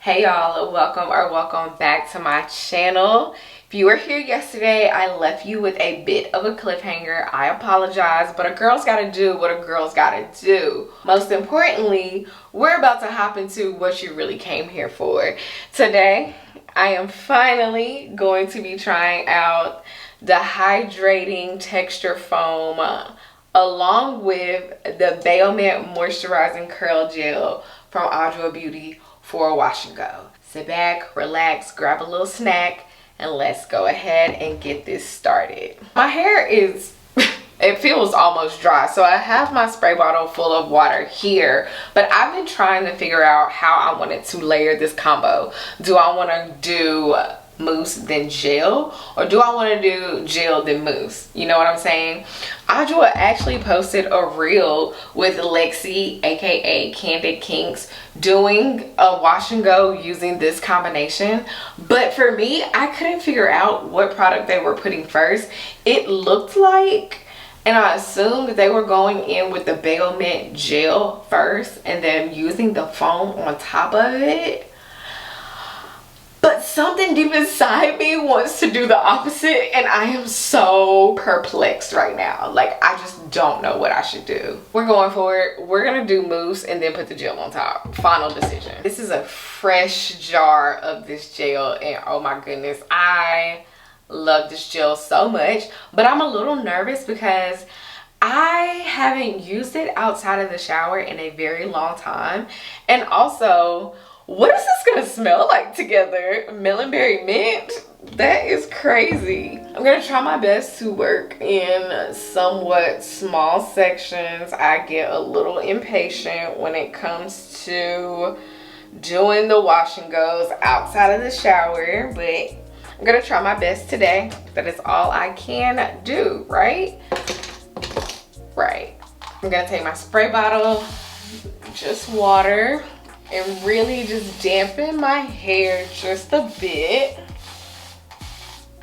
Hey y'all, welcome back to my channel. If you were here yesterday, I left you with a bit of a cliffhanger. I apologize, but a girl's gotta do what a girl's gotta do. Most importantly, we're about to hop into what you really came here for. Today, I am finally going to be trying out the hydrating texture foam along with the baomint moisturizing curl gel from adwoa Beauty for a wash and go. Sit back, relax, grab a little snack, and let's go ahead and get this started. My hair is, it feels almost dry, so I have my spray bottle full of water here, but I've been trying to figure out how I wanted to layer this combo. Do I want to do mousse then gel, or do I want to do gel then mousse? You know what I'm saying? Adwoa actually posted a reel with Lexi, aka Candid Kinks, doing a wash and go using this combination, but for me, I couldn't figure out what product they were putting first. It looked like, and I assumed that they were going in with the baomint gel first and then using the foam on top of it. But something deep inside me wants to do the opposite, and I am so perplexed right now. Like, I just don't know what I should do. We're going for it. We're gonna do mousse and then put the gel on top. Final decision. This is a fresh jar of this gel, and oh my goodness, I love this gel so much, but I'm a little nervous because I haven't used it outside of the shower in a very long time. And also, what is this gonna smell like together? Melonberry mint? That is crazy. I'm gonna try my best to work in somewhat small sections. I get a little impatient when it comes to doing the wash and goes outside of the shower, but I'm gonna try my best today. That is all I can do, right? Right. I'm gonna take my spray bottle, just water, and really just dampen my hair just a bit.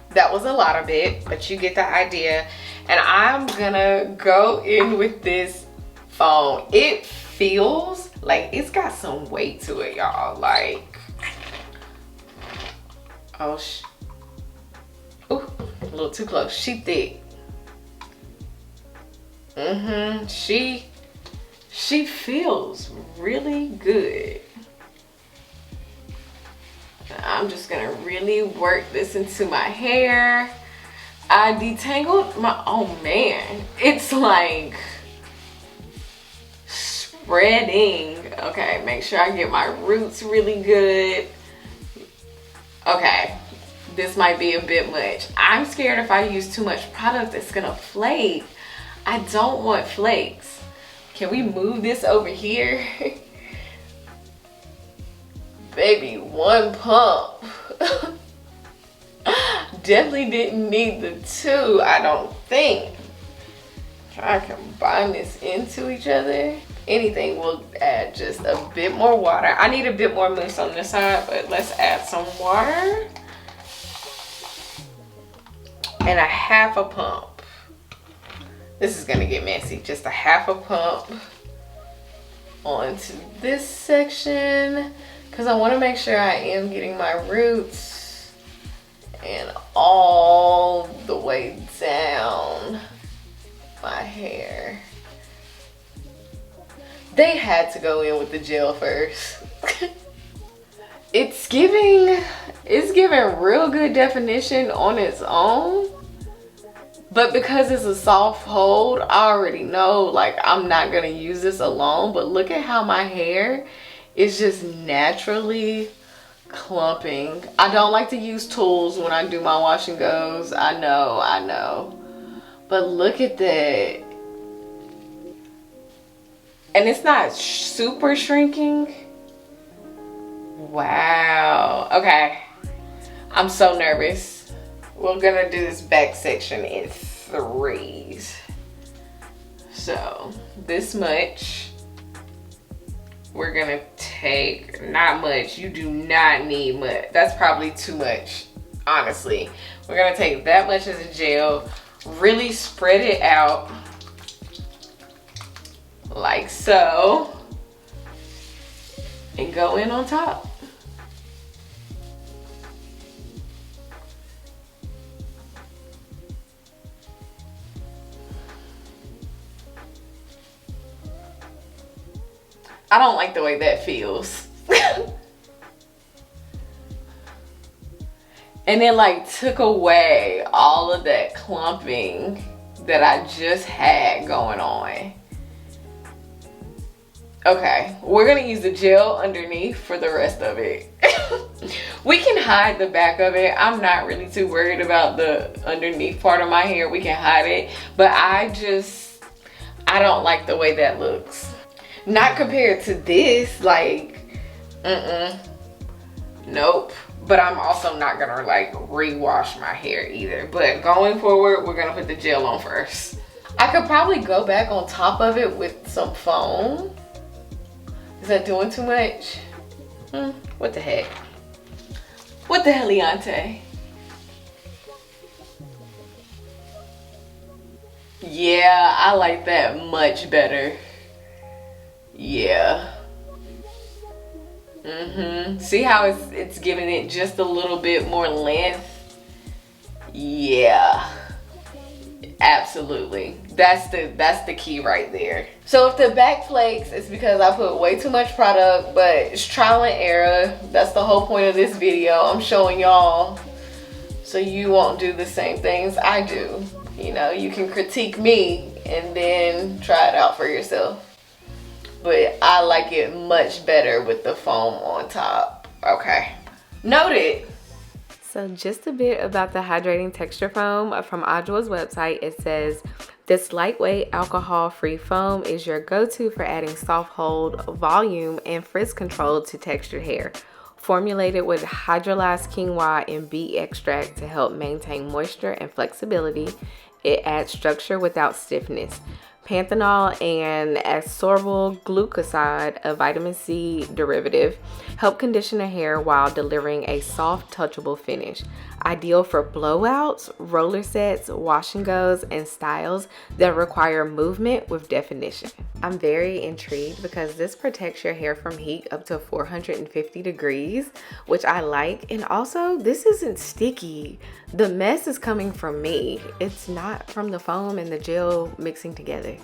That was a lot of it, but you get the idea. And I'm gonna go in with this foam. It feels like it's got some weight to it, y'all. Like, oh, ooh, a little too close. She thick. She feels really good. I'm just gonna really work this into my hair. I detangled my, oh man, it's like spreading. Okay, make sure I get my roots really good. Okay, this might be a bit much. I'm scared if I use too much product, it's gonna flake. I don't want flakes. Can we move this over here? Baby, one pump. Definitely didn't need the two, I don't think. Try to combine this into each other. Anything will add just a bit more water. I need a bit more mousse on this side, but let's add some water. And a half a pump. This is gonna get messy. Just a half a pump onto this section because I want to make sure I am getting my roots and all the way down my hair. They had to go in with the gel first. It's giving real good definition on its own. But because it's a soft hold, I already know, like, I'm not gonna use this alone. But look at how my hair is just naturally clumping. I don't like to use tools when I do my wash and goes. I know. But look at that. And it's not super shrinking. Wow. Okay. I'm so nervous. We're gonna do this back section in threes. So this much. We're gonna take, not much. You do not need much. That's probably too much, honestly. We're gonna take that much as a gel, really spread it out like so, and go in on top. I don't like the way that feels. And it like took away all of that clumping that I just had going on. Okay, we're gonna use the gel underneath for the rest of it. We can hide the back of it. I'm not really too worried about the underneath part of my hair. We can hide it, but I don't like the way that looks. Not compared to this, like, nope. But I'm also not gonna like rewash my hair either. But going forward, we're gonna put the gel on first. I could probably go back on top of it with some foam. Is that doing too much? What the heck? What the ∞ Yeah, I like that much better. Yeah. See how it's giving it just a little bit more length? Yeah. Absolutely. That's the key right there. So if the back flakes, it's because I put way too much product, but it's trial and error. That's the whole point of this video. I'm showing y'all so you won't do the same things I do. You know, you can critique me and then try it out for yourself. But I like it much better with the foam on top. Okay. Noted. So just a bit about the hydrating texture foam from Adwoa's website. It says, this lightweight alcohol-free foam is your go-to for adding soft hold, volume, and frizz control to textured hair. Formulated with hydrolyzed quinoa and beet extract to help maintain moisture and flexibility, it adds structure without stiffness. Panthenol and ascorbyl glucoside, a vitamin C derivative, help condition the hair while delivering a soft, touchable finish. Ideal for blowouts, roller sets, wash and goes, and styles that require movement with definition. I'm very intrigued because this protects your hair from heat up to 450 degrees, which I like. And also, this isn't sticky. The mess is coming from me. It's not from the foam and the gel mixing together.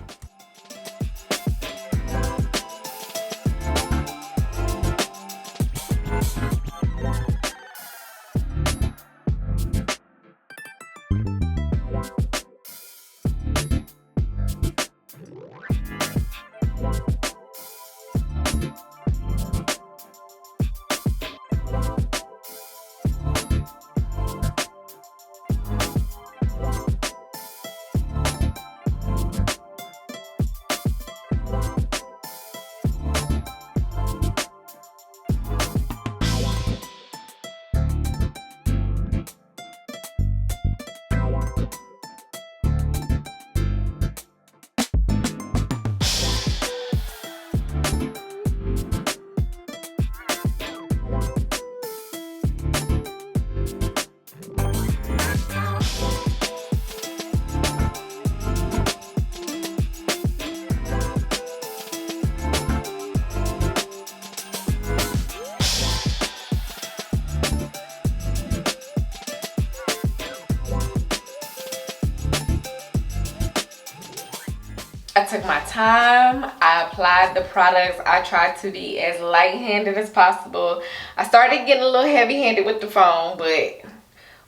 I took my time, I applied the products, I tried to be as light-handed as possible. I started getting a little heavy-handed with the foam, but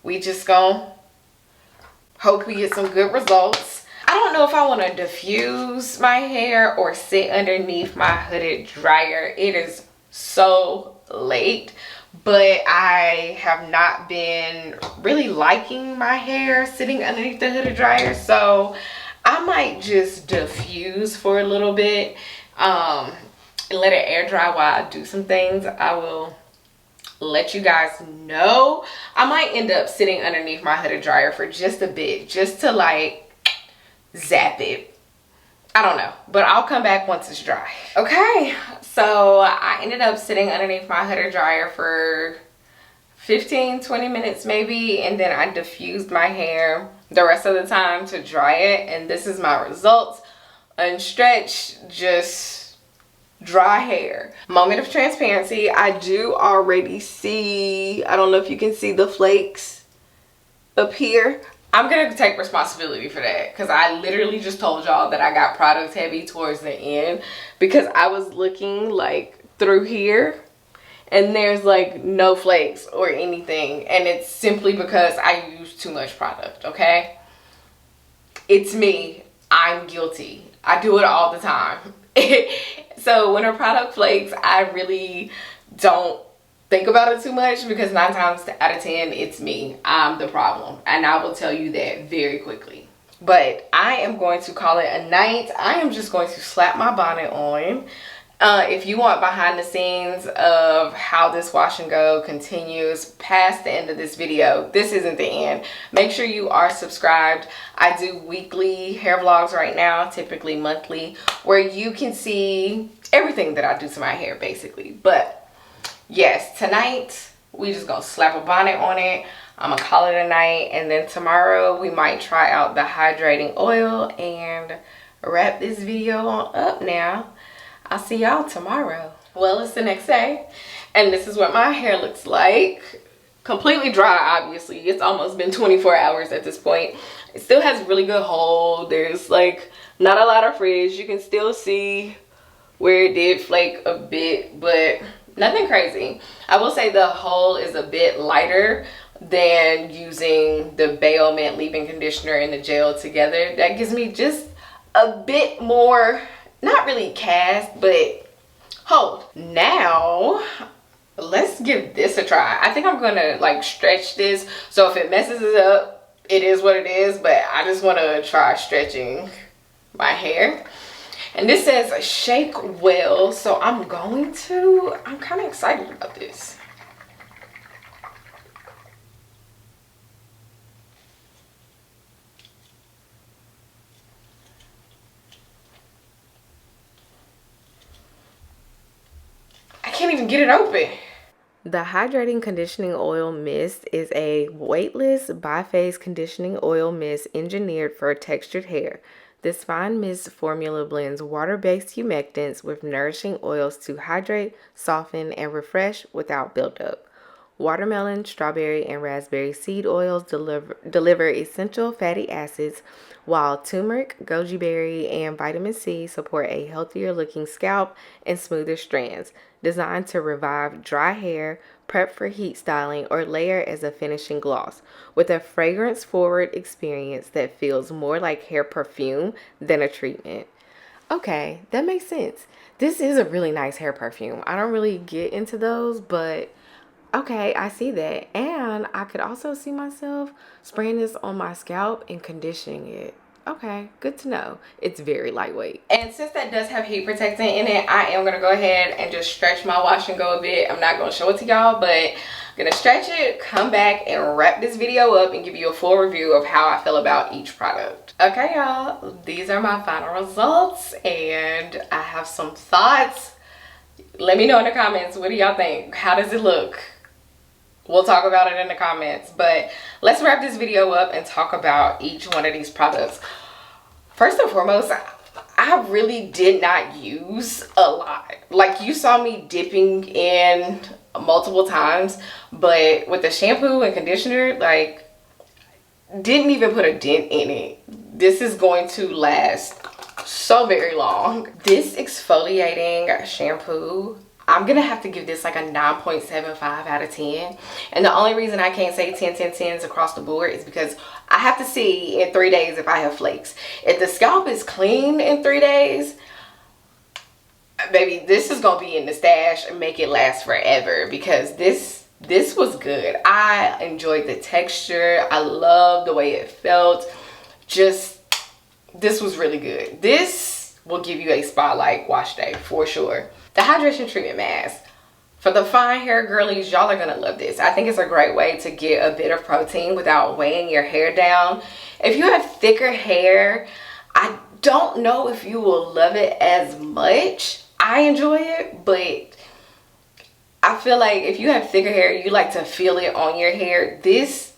we just gonna hope we get some good results. I don't know if I want to diffuse my hair or sit underneath my hooded dryer. It is so late, but I have not been really liking my hair sitting underneath the hooded dryer, so I might just diffuse for a little bit and let it air dry while I do some things. I will let you guys know. I might end up sitting underneath my hooded dryer for just a bit, just to like zap it. I don't know, but I'll come back once it's dry. Okay, so I ended up sitting underneath my hooded dryer for 15-20 minutes maybe, and then I diffused my hair the rest of the time to dry it, and this is my results. Unstretched, just dry hair. Moment of transparency, I do already see, I don't know if you can see the flakes up here, I'm gonna take responsibility for that because I literally just told y'all that I got product heavy towards the end because I was looking like through here and there's like no flakes or anything, and it's simply because I use too much product. Okay, it's me. I'm guilty. I do it all the time. So when a product flakes, I really don't think about it too much because 9 times out of 10 it's me. I'm the problem, and I will tell you that very quickly. But I am going to call it a night. I am just going to slap my bonnet on. If you want behind the scenes of how this wash and go continues past the end of this video, this isn't the end. Make sure you are subscribed. I do weekly hair vlogs right now, typically monthly, where you can see everything that I do to my hair basically. But yes, tonight we just gonna slap a bonnet on it. I'm gonna call it a night, and then tomorrow we might try out the hydrating oil and wrap this video on up now. I'll see y'all tomorrow. Well, it's the next day, and this is what my hair looks like. Completely dry, obviously. It's almost been 24 hours at this point. It still has really good hold. There's like not a lot of frizz. You can still see where it did flake a bit, but nothing crazy. I will say the hold is a bit lighter than using the baomint leave-in conditioner and the gel together. That gives me just a bit more, not really cast, but hold. Now let's give this a try. I think I'm gonna like stretch this, so if it messes it up, it is what it is, but I just want to try stretching my hair. And this says shake well, so I'm kind of excited about this. I can't even get it open. The Hydrating Conditioning Oil Mist is a weightless biphase conditioning oil mist engineered for textured hair. This fine mist formula blends water-based humectants with nourishing oils to hydrate, soften, and refresh without buildup. Watermelon, strawberry, and raspberry seed oils deliver essential fatty acids, while turmeric, goji berry, and vitamin C support a healthier looking scalp and smoother strands, designed to revive dry hair, prep for heat styling, or layer as a finishing gloss, with a fragrance-forward experience that feels more like hair perfume than a treatment. Okay, that makes sense. This is a really nice hair perfume. I don't really get into those, but okay, I see that. And I could also see myself spraying this on my scalp and conditioning it. Okay, good to know. It's very lightweight. And since that does have heat protectant in it, I am going to go ahead and just stretch my wash and go a bit. I'm not going to show it to y'all, but I'm going to stretch it, come back, and wrap this video up and give you a full review of how I feel about each product. Okay, y'all, these are my final results, and I have some thoughts. Let me know in the comments, what do y'all think? How does it look? We'll talk about it in the comments, but let's wrap this video up and talk about each one of these products. First and foremost, I really did not use a lot. Like, you saw me dipping in multiple times, but with the shampoo and conditioner, like, didn't even put a dent in it. This is going to last so very long. This exfoliating shampoo, I'm gonna have to give this like a 9.75 out of 10. And the only reason I can't say 10, 10, 10s across the board is because I have to see in 3 days if I have flakes. If the scalp is clean in 3 days, baby, this is gonna be in the stash and make it last forever, because this was good. I enjoyed the texture. I love the way it felt. Just, this was really good. This will give you a spotlight wash day for sure. The hydration treatment mask. For the fine hair girlies, y'all are gonna love this. I think it's a great way to get a bit of protein without weighing your hair down. If you have thicker hair, I don't know if you will love it as much. I enjoy it, but I feel like if you have thicker hair, you like to feel it on your hair. This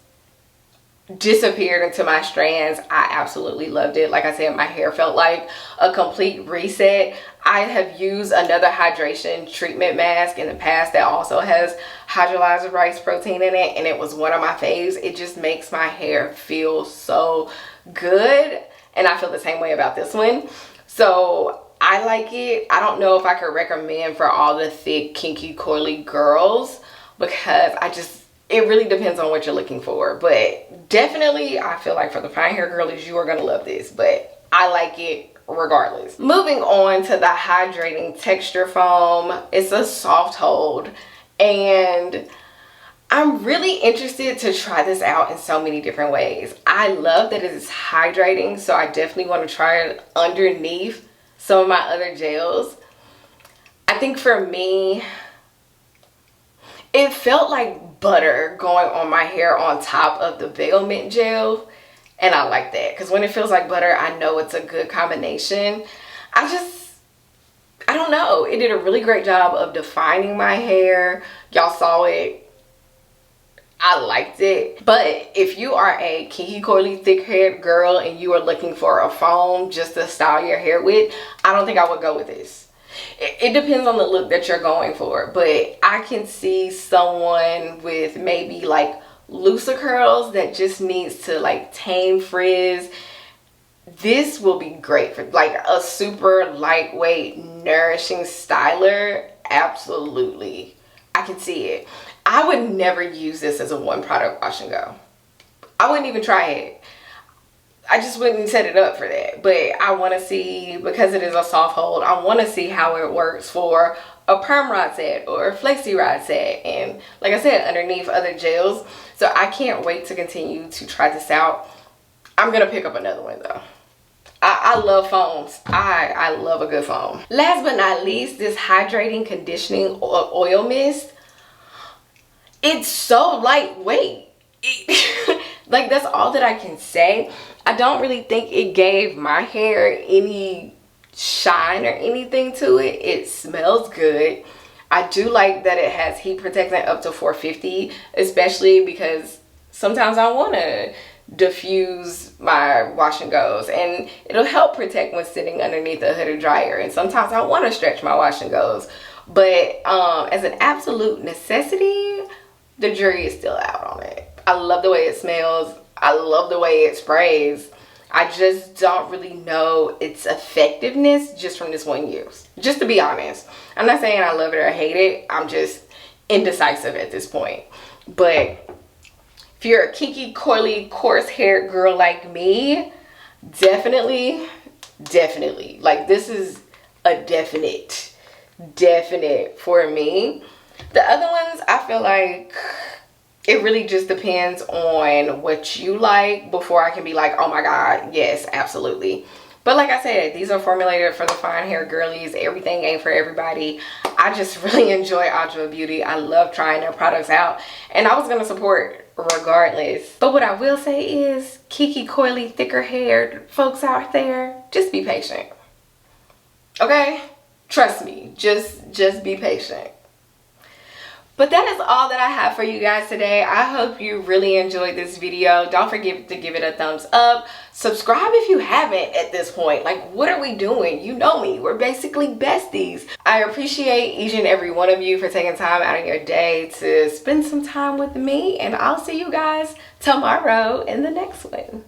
disappeared into my strands. I absolutely loved it. Like I said, my hair felt like a complete reset. I have used another hydration treatment mask in the past that also has hydrolyzed rice protein in it, and it was one of my faves. It just makes my hair feel so good, and I feel the same way about this one. So I like it. I don't know if I could recommend for all the thick, kinky, coily girls, because it really depends on what you're looking for. But definitely, I feel like for the fine hair girlies, you are gonna love this. But I like it regardless. Moving on to the hydrating texture foam. It's a soft hold, and I'm really interested to try this out in so many different ways. I love that it is hydrating, so I definitely want to try it underneath some of my other gels. I think for me, it felt like butter going on my hair on top of the baomint gel. And I like that, because when it feels like butter, I know it's a good combination. I don't know. It did a really great job of defining my hair. Y'all saw it. I liked it. But if you are a kinky, coily, thick-haired girl and you are looking for a foam just to style your hair with, I don't think I would go with this. It depends on the look that you're going for. But I can see someone with maybe like looser curls that just needs to like tame frizz. This will be great for like a super lightweight, nourishing styler. Absolutely, I can see it. I would never use this as a one product wash and go. I wouldn't even try it. I just wouldn't set it up for that. But I want to see, because it is a soft hold, I want to see how it works for a perm rod set or a flexi rod set, and like I said, underneath other gels. So I can't wait to continue to try this out. I'm gonna pick up another one though. I love foams. I love a good foam. Last but not least, this hydrating conditioning oil mist. It's so lightweight. Like, that's all that I can say. I don't really think it gave my hair any shine or anything to it. It smells good. I do like that it has heat protectant up to 450, especially because sometimes I want to diffuse my wash and goes, and it'll help protect when sitting underneath a hooded dryer, and sometimes I want to stretch my wash and goes. But as an absolute necessity, the jury is still out on it. I love the way it smells. I love the way it sprays. I just don't really know its effectiveness just from this one use. Just to be honest. I'm not saying I love it or hate it. I'm just indecisive at this point. But if you're a kinky, coily, coarse haired girl like me, definitely. Like, this is a definite for me. The other ones, I feel like it really just depends on what you like before I can be like, oh my god, yes, absolutely. But like I said, these are formulated for the fine hair girlies. Everything ain't for everybody. I just really enjoy Adwoa Beauty. I love trying their products out, and I was gonna support regardless. But what I will say is, kinky, coily, thicker haired folks out there, just be patient. Okay? Trust me, just be patient. But that is all that I have for you guys today. I hope you really enjoyed this video. Don't forget to give it a thumbs up. Subscribe if you haven't at this point. Like, what are we doing? You know me. We're basically besties. I appreciate each and every one of you for taking time out of your day to spend some time with me. And I'll see you guys tomorrow in the next one.